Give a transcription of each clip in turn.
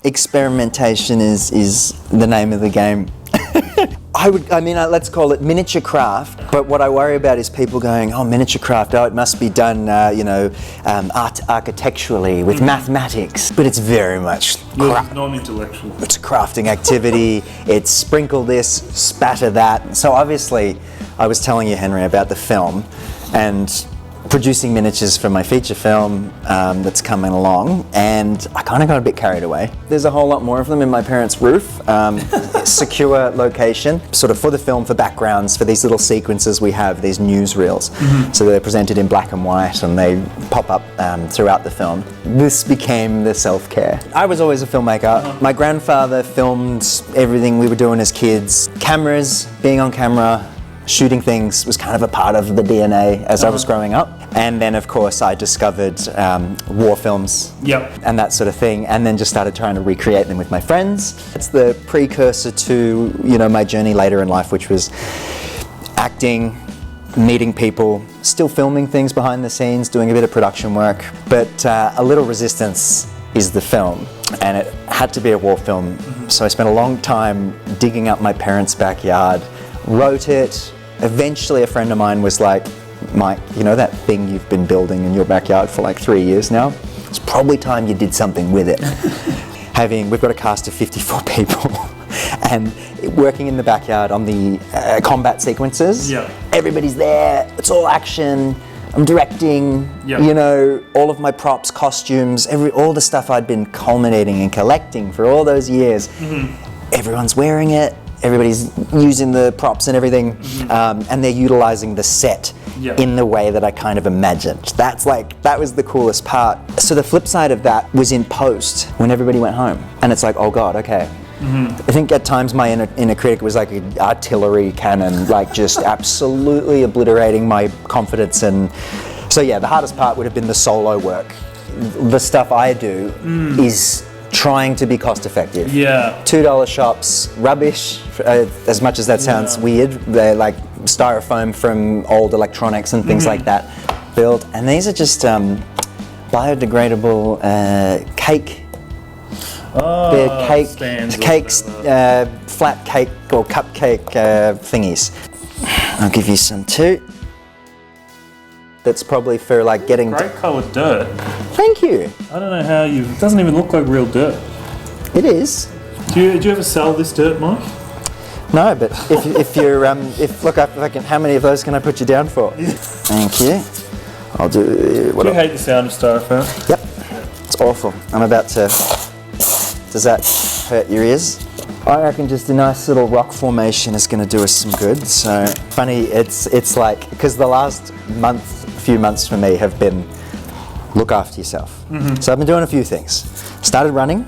experimentation is the name of the game. Let's call it miniature craft, but what I worry about is people going, oh, miniature craft, oh, it must be done, architecturally with mathematics, but it's very much non-intellectual. It's a crafting activity, it's sprinkle this, spatter that. So obviously, I was telling you, Henry, about the film, and producing miniatures for my feature film that's coming along, and I kind of got a bit carried away. There's a whole lot more of them in my parents' roof. Secure location, sort of for the film, for backgrounds, for these little sequences we have, these newsreels. So they're presented in black and white and they pop up throughout the film. This became the self-care. I was always a filmmaker. My grandfather filmed everything we were doing as kids. Cameras, being on camera, shooting things was kind of a part of the DNA as I was growing up. And then, of course, I discovered war films and that sort of thing, and then just started trying to recreate them with my friends. It's the precursor to, my journey later in life, which was acting, meeting people, still filming things behind the scenes, doing a bit of production work. But A Little Resistance is the film, and it had to be a war film. So I spent a long time digging up my parents' backyard, wrote it. Eventually a friend of mine was like, Mike, that thing you've been building in your backyard for like 3 years now? It's probably time you did something with it. We've got a cast of 54 people and working in the backyard on the combat sequences. Everybody's there, it's all action. I'm directing, all of my props, costumes, all the stuff I'd been culminating and collecting for all those years. Everyone's wearing it. Everybody's using the props and everything, and they're utilizing the set in the way that I kind of imagined. That was the coolest part. So the flip side of that was in post when everybody went home, and it's like, oh God, okay. I think at times my inner critic was like an artillery cannon, like just absolutely obliterating my confidence. And so the hardest part would have been the solo work. The stuff I do is trying to be cost effective. $2 shops, rubbish, as much as that sounds weird. They're like styrofoam from old electronics and things like that built. And these are just biodegradable cake. They're cakes, flat cake or cupcake thingies. I'll give you some too. That's probably for like getting... Great coloured dirt. Thank you. I don't know how it doesn't even look like real dirt. It is. Do you ever sell this dirt, Mike? No, but if you're, how many of those can I put you down for? Thank you. I'll do... Do you hate the sound of styrofoam? Yep. It's awful. I'm about to... Does that hurt your ears? I reckon just a nice little rock formation is going to do us some good. So funny, it's like, because the last few months for me have been look after yourself. So I've been doing a few things. Started running.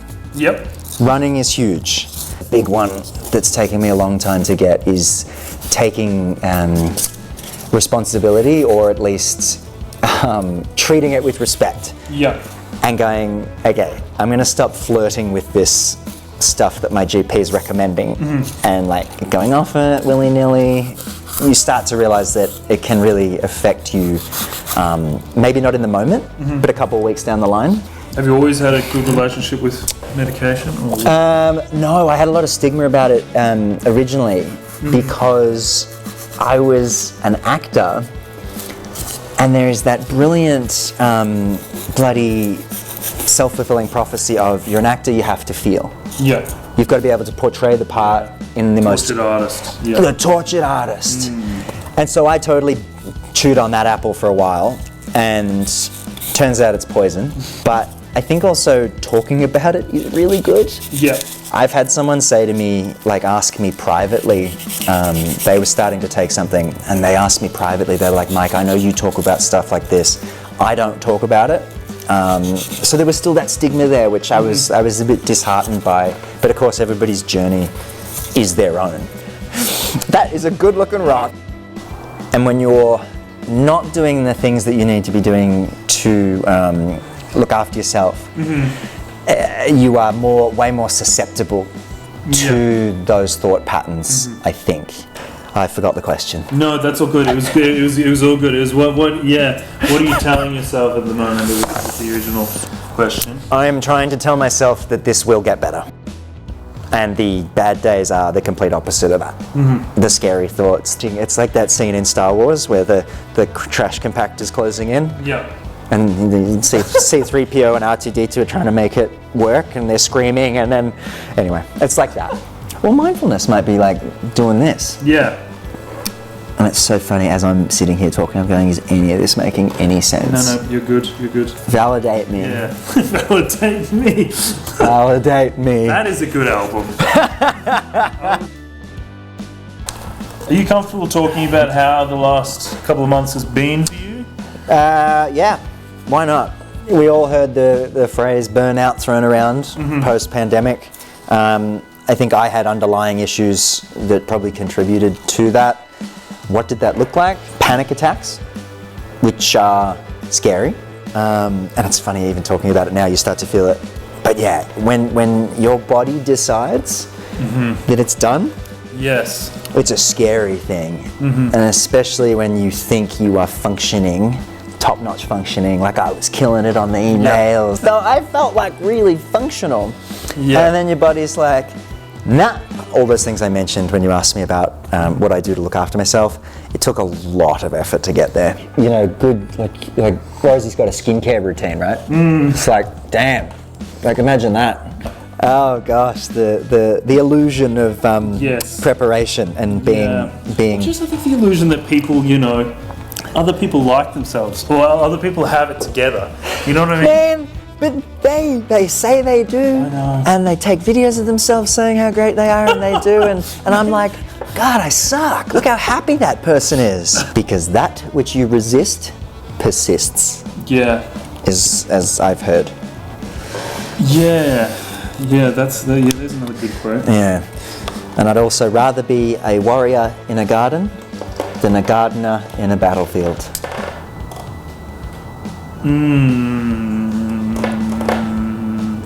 Running is huge. The big one that's taken me a long time to get is taking responsibility, or at least treating it with respect. And going, okay, I'm going to stop flirting with this stuff that my GP is recommending and like going off it willy-nilly. You start to realize that it can really affect you, maybe not in the moment, but a couple of weeks down the line. Have you always had a good relationship with medication? No, I had a lot of stigma about it originally because I was an actor, and there is that brilliant bloody self-fulfilling prophecy of you're an actor, you have to feel. You've got to be able to portray the part in the most... Tortured artist. The tortured artist. And so I totally chewed on that apple for a while, and turns out it's poison. But I think also talking about it is really good. I've had someone say to me, like ask me privately, they were starting to take something, and they asked me privately, they were like, Mike, I know you talk about stuff like this. I don't talk about it. So there was still that stigma there, which I was a bit disheartened by. But of course, everybody's journey is their own. That is a good looking rock. And when you're not doing the things that you need to be doing to look after yourself, you are way more susceptible to those thought patterns, I think. I forgot the question. No, that's all good. It was all good. It was what are you telling yourself at the moment? It was the original. question. I am trying to tell myself that this will get better. And the bad days are the complete opposite of that. The scary thoughts. It's like that scene in Star Wars where the trash compactor's closing in. Yeah. And you see C-3PO and R2-D2 are trying to make it work, and they're screaming, and then, anyway, it's like that. Well, mindfulness might be like doing this. Yeah. And it's so funny, as I'm sitting here talking, I'm going, is any of this making any sense? No, you're good. You're good. Validate me. Yeah. Validate me. Validate me. That is a good album. Are you comfortable talking about how the last couple of months has been for you? Yeah, why not? We all heard the phrase burnout thrown around post-pandemic. I think I had underlying issues that probably contributed to that. What did that look like? Panic attacks, which are scary. And it's funny even talking about it now, you start to feel it. But yeah, when your body decides that it's done, Yes. it's a scary thing. And especially when you think you are functioning, top-notch functioning, like I was killing it on the emails. So I felt like really functional. Yeah. And then your body's like, nah. All those things I mentioned when you asked me about what I do to look after myself, it took a lot of effort to get there. You know, good, like Rosie's got a skincare routine, right? It's like, damn, like imagine that. Oh gosh, the illusion of Yes. preparation and being. Just I think the illusion that people, other people like themselves, or other people have it together. You know what I mean? Man, but they say they do, and they take videos of themselves saying how great they are, and they do, and I'm like, God, I suck. Look how happy that person is. Because that which you resist persists, Yeah. as I've heard. Yeah. Yeah, there's another good quote. Yeah. And I'd also rather be a warrior in a garden than a gardener in a battlefield.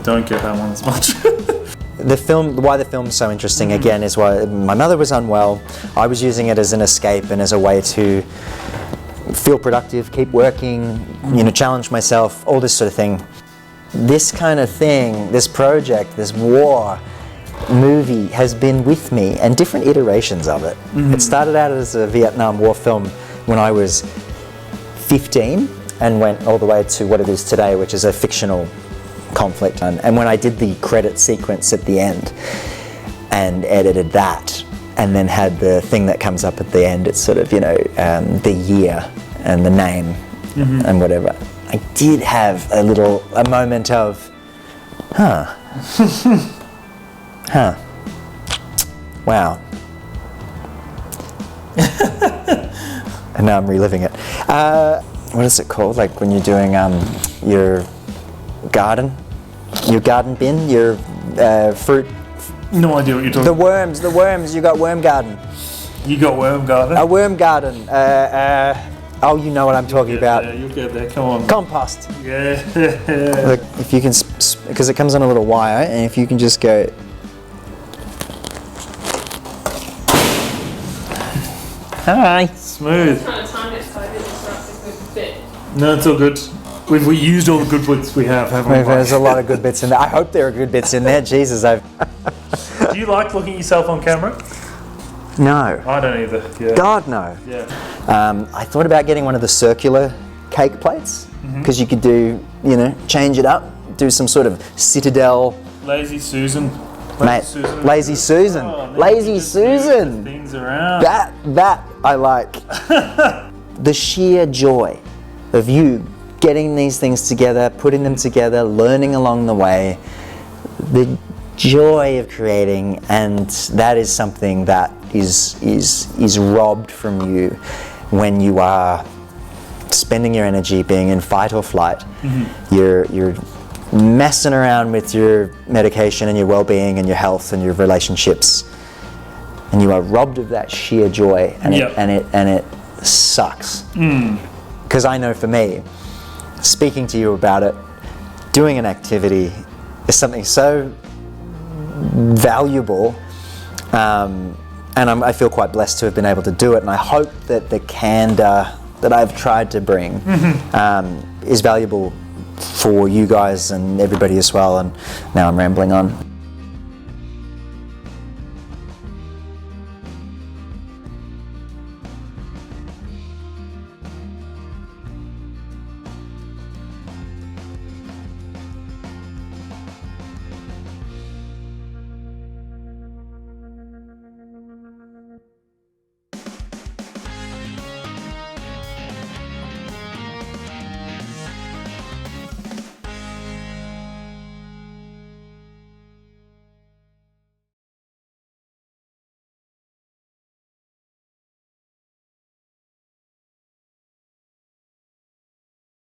Don't get that one as much. Why the film's so interesting again is why my mother was unwell. I was using it as an escape and as a way to feel productive, keep working, challenge myself, all this sort of thing. This kind of thing, this project, this war movie has been with me, and different iterations of it. It started out as a Vietnam War film when I was 15 and went all the way to what it is today, which is a fictional conflict. And when I did the credit sequence at the end and edited that, and then had the thing that comes up at the end, it's sort of, the year and the name and whatever. I did have a moment of, wow. And now I'm reliving it. What is it called? Like when you're doing your garden bin, your fruit. No idea what you're talking The worms, you got worm garden. You got worm garden? A worm garden. Oh, you know what I'm talking about. Yeah, you'll get there, come on. Compost. Yeah. Look, if you can, because it comes on a little wire, and if you can just go. Hi. Smooth. Trying to time it so I didn't disrupt a good bit. No, it's all good. We used all the good bits we have, haven't we? There's a lot of good bits in there. I hope there are good bits in there. Jesus, Do you like looking at yourself on camera? No. I don't either. Yeah. God, no. Yeah. I thought about getting one of the circular cake plates, because you could do, change it up, do some sort of citadel. Lazy Susan. Mate, Lazy Susan. Oh, Lazy just move Susan. Things around. That I like. The sheer joy of you getting these things together, putting them together, learning along the way, the joy of creating, and that is something that is robbed from you when you are spending your energy being in fight or flight. You're messing around with your medication and your well-being and your health and your relationships, and you are robbed of that sheer joy, and it sucks. Because I know for me, speaking to you about it, doing an activity is something so valuable, and I feel quite blessed to have been able to do it, and I hope that the candor that I've tried to bring is valuable for you guys and everybody as well. And now I'm rambling on.